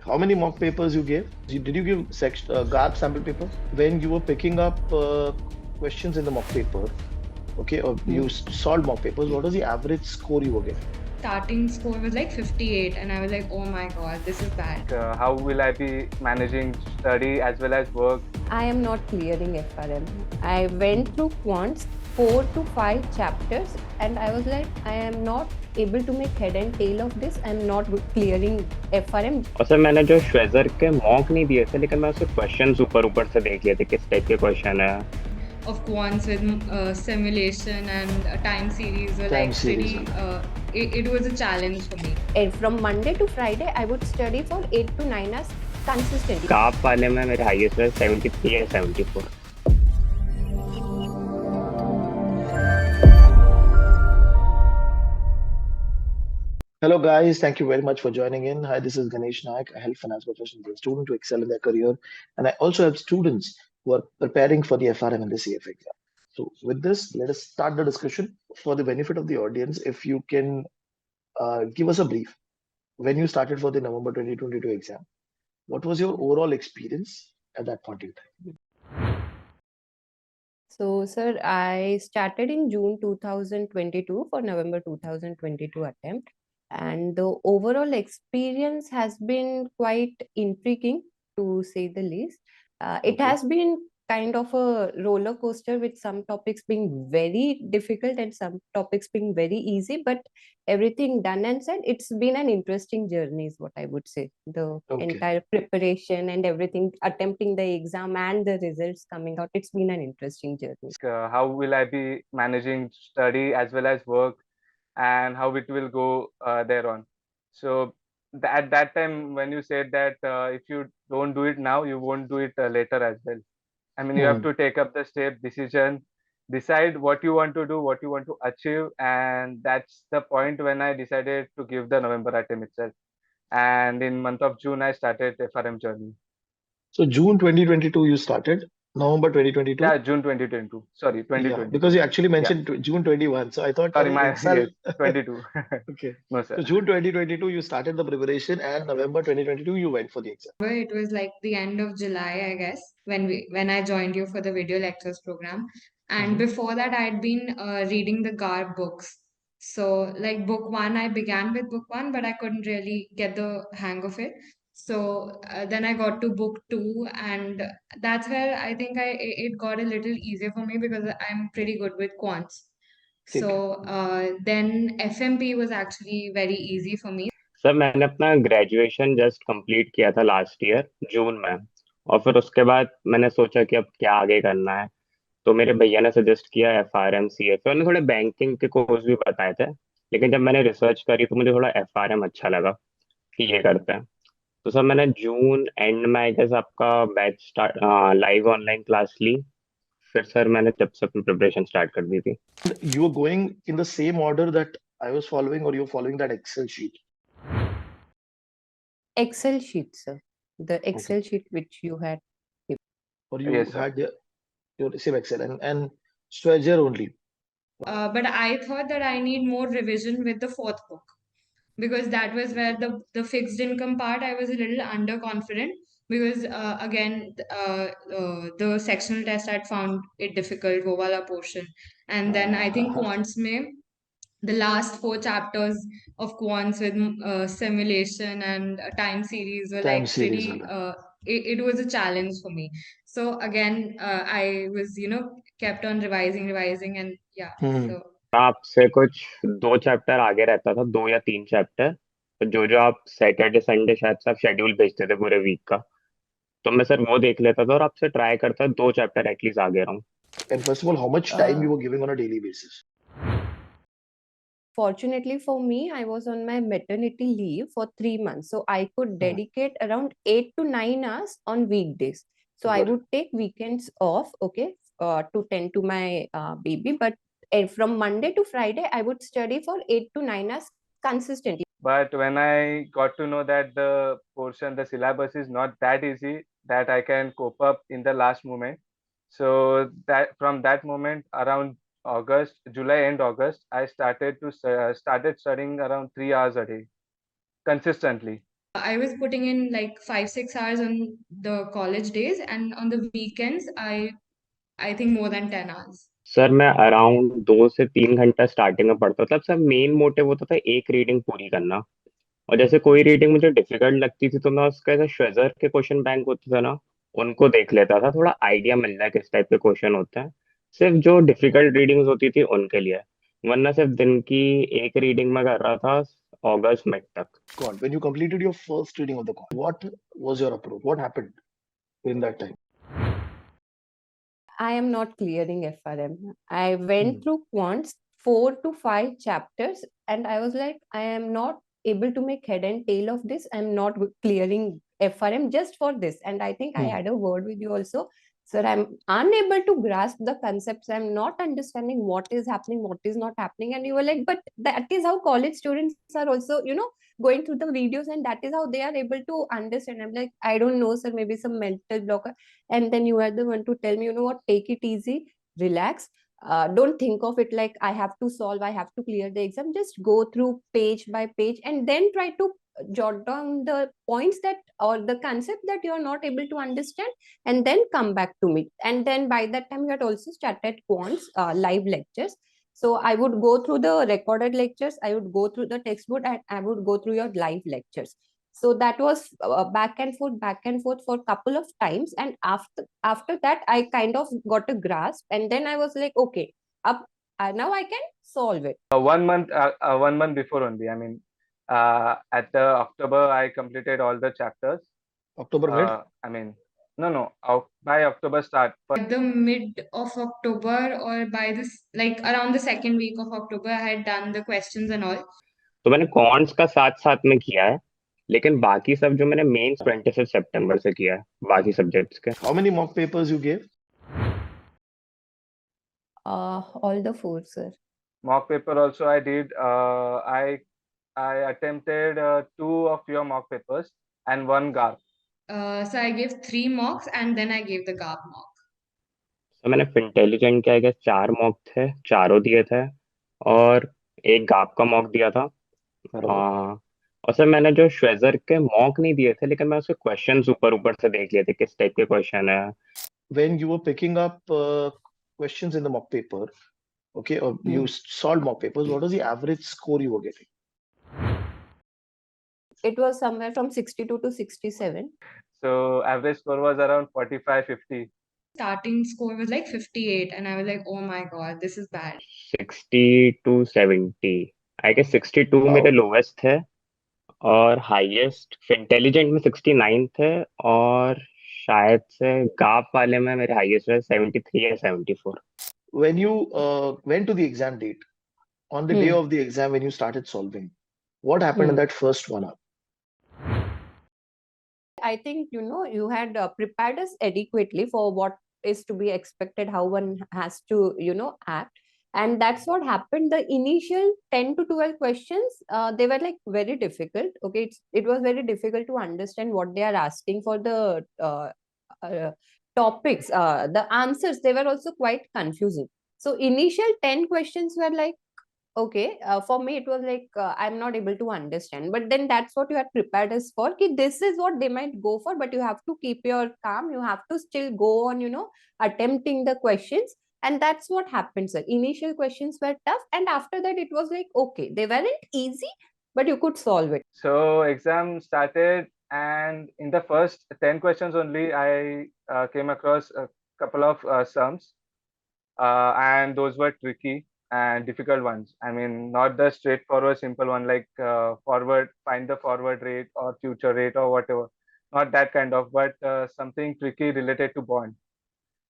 How many mock papers you gave? Did you give GARP sample paper? When you were picking up questions in the mock paper, okay, or you solved mock papers, what was the average score you were getting? Starting score was like 58, and I was like, oh my god, this is bad. How will I be managing study as well as work? I am not clearing FRM. I went through quants, 4 to 5 chapters, and I was like, I am not able to make head and tail of this. I am not clearing FRM. और sir मैंने जो श्वेजर के mock नहीं दिए थे, लेकिन मैं उसके क्वेश्चंस ऊपर ऊपर से देख लिए थे किस टाइप के क्वेश्चन है. Of quants with simulation and time series were Time like series, pretty. It was a challenge for me. And from Monday to Friday, I would study for 8 to 9 hours consistently. काप वाले में मेरे highest है 73 या 74. Hello, guys. Thank you very much for joining in. Hi, this is Ganesh Naik. I help finance professionals and students to excel in their career. And I also help students who are preparing for the FRM and the CF exam. So, with this, let us start the discussion. For the benefit of the audience, if you can give us a brief. When you started for the November 2022 exam, what was your overall experience at that point in time? So, sir, I started in June 2022 for November 2022 attempt. And the overall experience has been quite intriguing, to say the least. It Okay. has been kind of a roller coaster, with some topics being very difficult and some topics being very easy, but everything done and said, it's been an interesting journey is what I would say. The Okay. entire preparation and everything, attempting the exam and the results coming out, it's been an interesting journey. How will I be managing study as well as work, and how it will go thereon? So at that time, when you said that if you don't do it now, you won't do it later as well. I mean, you have to take up the step, decision, decide what you want to do, what you want to achieve, and that's the point when I decided to give the November attempt itself. And in month of June, I started FRM journey. So June 2022 you started, November 2022? Yeah, June 2022. Sorry, 2022. Yeah, because you actually mentioned June 21. So I thought, Sorry, my yes, 22. Okay. No, sir. So June 2022 you started the preparation, and November 2022 you went for the exam. It was like the end of July, I guess, when I joined you for the video lectures program. And before that, I'd been reading the GARB books. So, like book one, I began with book one, but I couldn't really get the hang of it. So then I got to book two, and that's where I think it got a little easier for me because I'm pretty good with quants. So then FMP was actually very easy for me. Sir मैंने अपना graduation just complete किया था last year जून में, और फिर उसके बाद मैंने सोचा कि अब क्या आगे करना है. तो मेरे भैया ने सजेस्ट किया FRM CFA, उन्होंने थोड़े बैंकिंग के कोर्स भी बताए थे, लेकिन जब मैंने रिसर्च करी तो मुझे थोड़ा FRM अच्छा लगा कि ये करते हैं. तो सर मैंने जून एंड में आई गेस आपका batch start live online class ली. फिर सर मैंने तब से अपनी प्रिपरेशन स्टार्ट कर दी थी. You were going in the same order that I was following, or you were following that Excel sheet? Excel sheet, sir. The Excel sheet which you had. Or you Yes, sir. had your same Excel and Swagger only? But I thought that I need more revision with the fourth book, because that was where the fixed income part I was a little underconfident, because again the sectional test I'd found it difficult, wo wala portion. And then I think quants mein the last four chapters of quants with simulation and time series were Time like series pretty. wala. It was a challenge for me. So again, I was kept on revising, and yeah. So आपसे कुछ 2 chapter आगे रहता था, 2 या 3 chapter. तो जो आप Saturday Sunday शायद से आप शेड्यूल भेजते थे पूरे वीक का, तो मैं सर वो देख लेता था और आपसे ट्राई करता 2 चैप्टर एटलीस्ट आगे रहूं. And first of all, how much time you were giving on a daily basis? Fortunately for me, I was on my maternity leave for 3 months. So I could dedicate around 8 to 9 hours on weekdays. So I Got it. would take weekends off, okay, to tend to my baby. But from Monday to Friday, I would study for 8 to 9 hours consistently. But when I got to know that the portion, the syllabus is not that easy, that I can cope up in the last moment. So that from that moment, around July and August, I started studying around 3 hours a day consistently. I was putting in like 5-6 hours on the college days, and on the weekends, I think more than 10 hours. Sir मैं around 2 से 3 घंटा starting में पढ़ता था। Sir main motive होता था एक reading पूरी करना। और जैसे कोई रीडिंग मुझे डिफिकल्ट लगती थी तो मैं उसका ऐसे श्वेजर के क्वेश्चन बैंक होते थे ना, उनको देख लेता था, थोड़ा आइडिया मिल जाए किस टाइप के क्वेश्चन होते हैं। सिर्फ जो डिफिकल्ट रीडिंग्स होती थी उनके लिए, वरना सिर्फ दिन की एक रीडिंग में कर रहा था अगस्त मिड तक। God, when you completed your first reading of the con, what was your approach? What happened in that time? I am not clearing FRM. I went Hmm. through quants 4 to 5 chapters, and I was like, I am not able to make head and tail of this. I'm not clearing FRM just for this. And I think I Hmm. had a word with you also. Sir, I'm unable to grasp the concepts. I'm not understanding what is happening, what is not happening. And you were like, but that is how college students are also, going through the videos, and that is how they are able to understand. I'm like, I don't know, sir, maybe some mental block. And then you are the one to tell me, you know what, take it easy, relax. Don't think of it like I have to solve, I have to clear the exam. Just go through page by page and then try to jot down the points that or the concept that you are not able to understand, and then come back to me. And then by that time you had also started quants live lectures. So I would go through the recorded lectures, I would go through the textbook, and I would go through your live lectures. So that was back and forth for a couple of times, and after that I kind of got a grasp, and then I was like, okay, up now I can solve it. 1 month before only. I mean, at the October, I completed all the chapters. October mid? I mean, no, by October start. At the mid of October, or by this, like around the second week of October, I had done the questions and all. तो मैंने counts का साथ साथ में किया है, लेकिन बाकी सब जो मैंने मेन 25 सितंबर से किया है बाकी सब्जेक्ट्स के। How many mock papers you gave? All the 4, sir. Mock paper also I did. I attempted 2 of your mock papers and 1 GARP. So I gave 3 mocks, and then I gave the GARP mock. तो मैंने फिंटेलिजेंट के I guess 4 mock थे, चारों दिए थे, और एक gap का मॉक दिया था। बराबर। और सर मैंने जो श्वेजर के मॉक नहीं दिए थे, लेकिन मैं उसके क्वेश्चंस ऊपर ऊपर से देख लिए थे किस टाइप के क्वेश्चन है। When you were picking up questions in the mock paper, okay, or you solved mock papers, what was the average score you were getting? It was somewhere from 62 to 67. So average score was around 45-50. Starting score was like 58, and I was like, oh my god, this is bad. 60 to 70, I guess 62 मेरे Wow. Lowest थे, और highest फिंटेलिजेंट में 69 थे, और शायद से gap वाले में मेरे हाईएस्ट है 73 या 74। When you went to the exam date, on the day of the exam, when you started solving, what happened in that first 1 hour? I think you had prepared us adequately for what is to be expected, how one has to act, and that's what happened. The initial 10 to 12 questions, they were like very difficult. Okay, it was very difficult to understand what they are asking for the uh, topics. The answers, they were also quite confusing. So initial 10 questions were like, okay, for me it was like I'm not able to understand, but then that's what you had prepared us for, ki this is what they might go for, but you have to keep your calm, you have to still go on attempting the questions. And that's what happened, sir. Initial questions were tough, and after that it was like, okay, they weren't easy, but you could solve it. So exam started, and in the first 10 questions only, I came across a couple of sums, and those were tricky and difficult ones. I mean, not the straightforward simple one like find the forward rate or future rate or whatever. Not that kind of, but something tricky related to bond.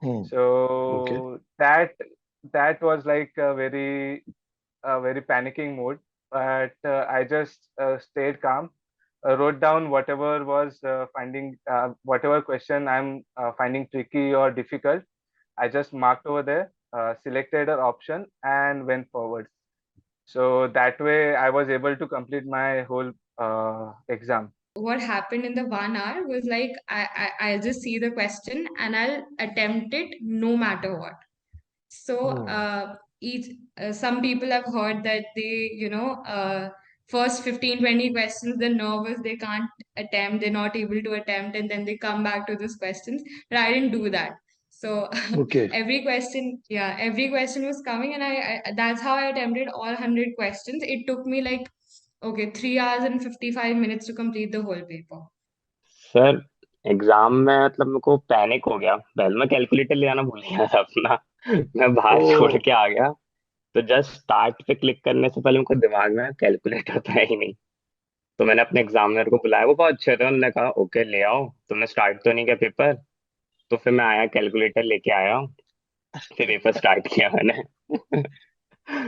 Okay. So that was like a very panicking mode, but I just stayed calm, wrote down whatever was whatever question I'm finding tricky or difficult. I just marked over there, selected an option, and went forward. So that way, I was able to complete my whole exam. What happened in the 1 hour was like I'll just see the question and I'll attempt it no matter what. So each some people have heard that they first 15-20 questions, they're nervous, they can't attempt, they're not able to attempt, and then they come back to those questions. But I didn't do that. So Okay. every question was coming, and I that's how I attempted all 100 questions. It took me like, okay, 3 hours and 55 minutes to complete the whole paper. Sir exam में मतलब मेरे को panic हो गया, पहले मैं calculator ले आना भूल गया था अपना। मैं बाहर छोड़ Oh, के आ गया। तो जस्ट स्टार्ट पे क्लिक करने से पहले मेरे को दिमाग में कैलकुलेटर था ही नहीं। तो मैंने अपने एग्जामिनर को बुलाया, वो बहुत अच्छे थे, उन्होंने कहा ओके ले आओ, तुमने स्टार्ट तो नहीं किया पेपर। तो फिर मैं आया, कैलकुलेटर लेके आया, फिर पेपर स्टार्ट किया मैंने।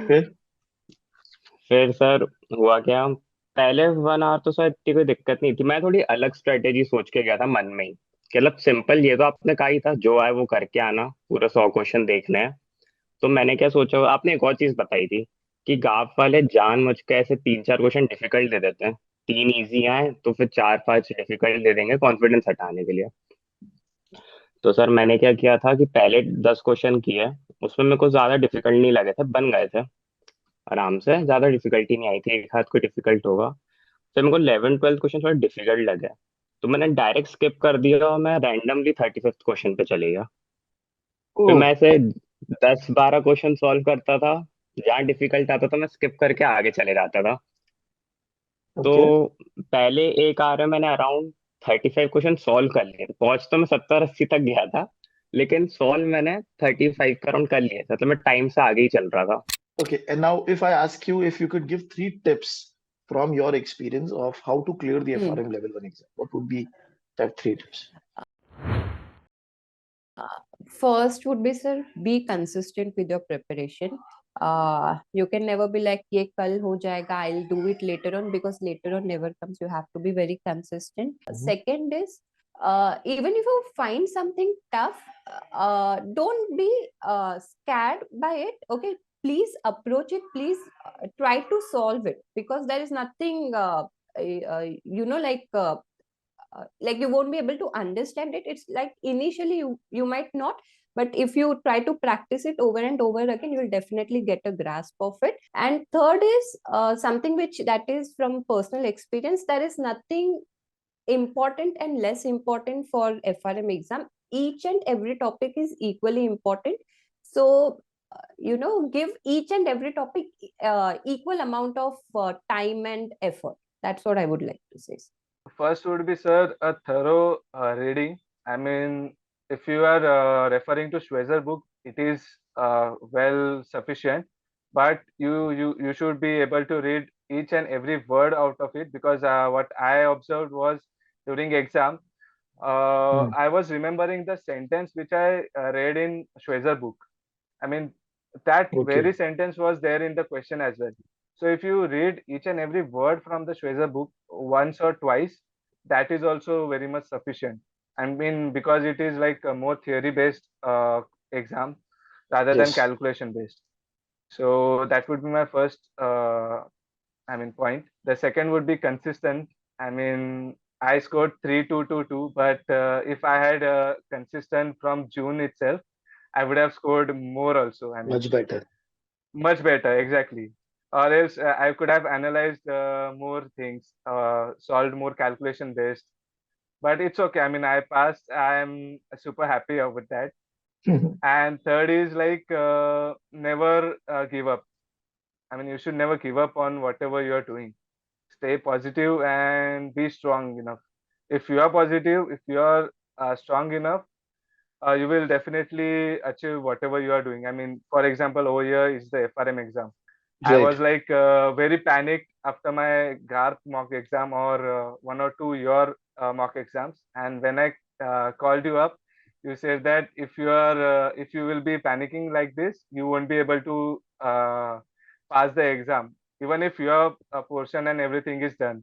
फिर? फिर सर हुआ क्या, पहले 1 आवर तो सर इतनी कोई दिक्कत नहीं थी, मैं थोड़ी अलग स्ट्रेटेजी सोच के गया था मन में ही कि मतलब सिंपल, ये तो आपने कहा ही था जो आए वो करके आना, पूरा 100 क्वेश्चन देखने हैं। तो मैंने क्या सोचा, आपने एक और चीज बताई थी कि गाफ वाले जानबूझ के ऐसे 3-4 क्वेश्चन डिफिकल्ट दे देते हैं, 3 इजी आए तो फिर 4-5 डिफिकल्ट दे देंगे कॉन्फिडेंस हटाने के लिए। तो सर मैंने क्या किया था कि पहले 10 क्वेश्चन किए, उसमें मेरे को ज्यादा डिफिकल्ट नहीं लगे थे, बन गए थे आराम से, ज्यादा डिफिकल्टी नहीं आई थी, एक हाथ कोई डिफिकल्ट होगा। फिर मेरे को 11-12 क्वेश्चन थोड़ा डिफिकल्ट लगे, तो मैंने डायरेक्ट स्किप कर दिया और मैं रैंडमली 35th क्वेश्चन पे चले गया। फिर Oh, मैं ऐसे 10-12 क्वेश्चन सॉल्व करता था, जहाँ डिफिकल्ट आता था मैं स्किप करके आगे चले जाता था। तो okay. पहले एक आवर में मैंने अराउंड 35 क्वेश्चन सॉल्व कर लिए थे। पहुंच तो मैं 70-80 तक गया था, लेकिन सॉल्व मैंने 35 का अराउंड कर लिया था, मतलब मैं टाइम से आगे ही चल रहा था। Okay. And now, if I ask you if you could give 3 tips from your experience of how to clear the Hmm. FRM level 1 exam, what would be that 3 tips? First would be, sir, be consistent with your preparation. You can never be like ये कल हो जाएगा, I'll do it later on, because later on never comes. You have to be very consistent. Mhm. Second is, even if you find something tough, don't be scared by it. Okay, please approach it. Please try to solve it, because there is nothing, like you won't be able to understand it. It's like initially you might not, but if you try to practice it over and over again, you will definitely get a grasp of it. And third is something which that is from personal experience. There is nothing important and less important for FRM exam. Each and every topic is equally important. So give each and every topic equal amount of time and effort. That's what I would like to say. First would be, sir, a thorough reading. I mean, if you are referring to Schwezer book, it is well sufficient, but you should be able to read each and every word out of it, because what I observed was during exam, Hmm. I was remembering the sentence which I read in Schwezer book. I mean, that very Okay. sentence was there in the question as well. So if you read each and every word from the Schwezer book once or twice, that is also very much sufficient. I mean, because it is like a more theory-based exam rather than Yes. calculation-based. So that would be my first, point. The second would be consistent. I mean, I scored 3,222, but if I had consistent from June itself, I would have scored more also. I mean, Much better. much better, exactly. Or else I could have analyzed more things, solved more calculation based. But it's okay. I mean, I passed. I'm super happy with that. And third is like never give up. I mean, you should never give up on whatever you are doing. Stay positive and be strong enough. If you are positive, if you are strong enough, you will definitely achieve whatever you are doing. I mean, for example, over here is the FRM exam. I Right. was like very panicked after my GARP mock exam or one or two your mock exams. And when I called you up, you said that if you will be panicking like this, you won't be able to pass the exam, even if your portion and everything is done.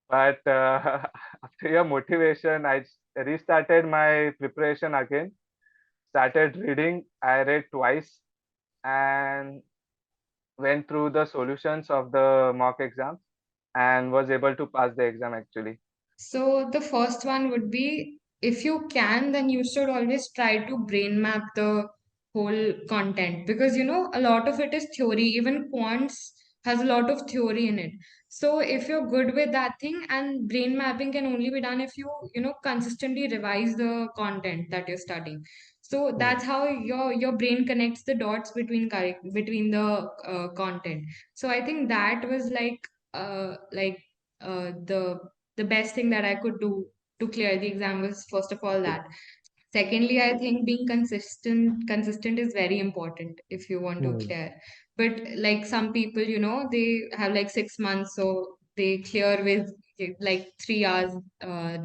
But after your motivation, I restarted my preparation again, started reading. I read twice and went through the solutions of the mock exams and was able to pass the exam actually. So the first one would be, if you can, then you should always try to brain map the whole content, because a lot of it is theory. Even quants has a lot of theory in it. So if you're good with that thing, and brain mapping can only be done if you know, consistently revise the content that you're studying. So Hmm. that's how your brain connects the dots between the content. So I think that was the best thing that I could do to clear the exam was, first of all, Okay. that. Secondly, I think being consistent is very important if you want to Hmm. clear. But like some people, you know, they have like 6 months, so they clear with like 3 hours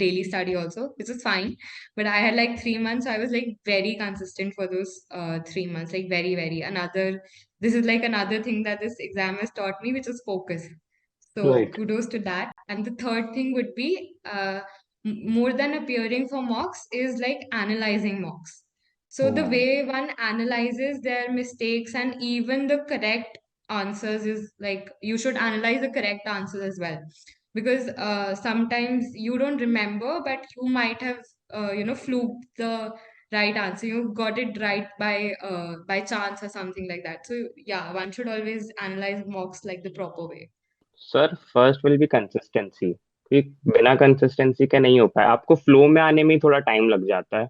daily study also, which is fine. But I had like 3 months, so I was like very consistent for those 3 months, like very, very. This is like another thing that this exam has taught me, which is focus. So Right. kudos to that. And the third thing would be more than appearing for mocks is like analyzing mocks. So the Hmm. way one analyzes their mistakes and even the correct answers is like you should analyze the correct answers as well, because sometimes you don't remember, but you might have fluked the right answer. You got it right by chance or something like that. So yeah, one should always analyze mocks like the proper way. Sir first will be consistency, क्योंकि बिना consistency के नहीं हो पाए, आपको flow में आने में ही थोड़ा टाइम लग जाता है।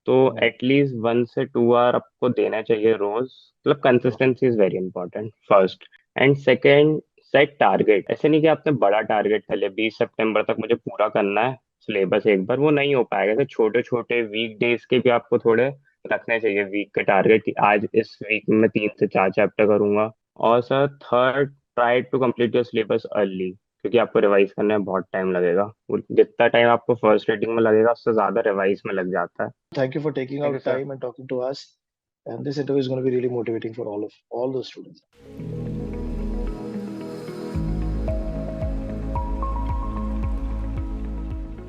तो Hmm. एटलीस्ट 1 से 2 आवर आपको देना चाहिए रोज, मतलब Okay. Consistency is very important first. And second, set target. ऐसे नहीं कि आपने बड़ा टारगेट कर लिया 20 सितंबर तक मुझे पूरा करना है सिलेबस एक बार, वो नहीं हो पाएगा। तो छोटे छोटे वीक डेज के भी आपको थोड़े रखने चाहिए वीक के टारगेट, कि आज इस वीक में मैं 3 से 4 चैप्टर करूंगा। और sir third, try to complete your syllabus early, क्योंकि आपको रिवाइज करने में बहुत टाइम लगेगा। जितना टाइम आपको फर्स्ट रीडिंग में लगेगा उससे ज्यादा रिवाइज में लग जाता है। Thank you for taking Thank you, out sir. time and talking to us. And this interview is going to be really motivating for all those students.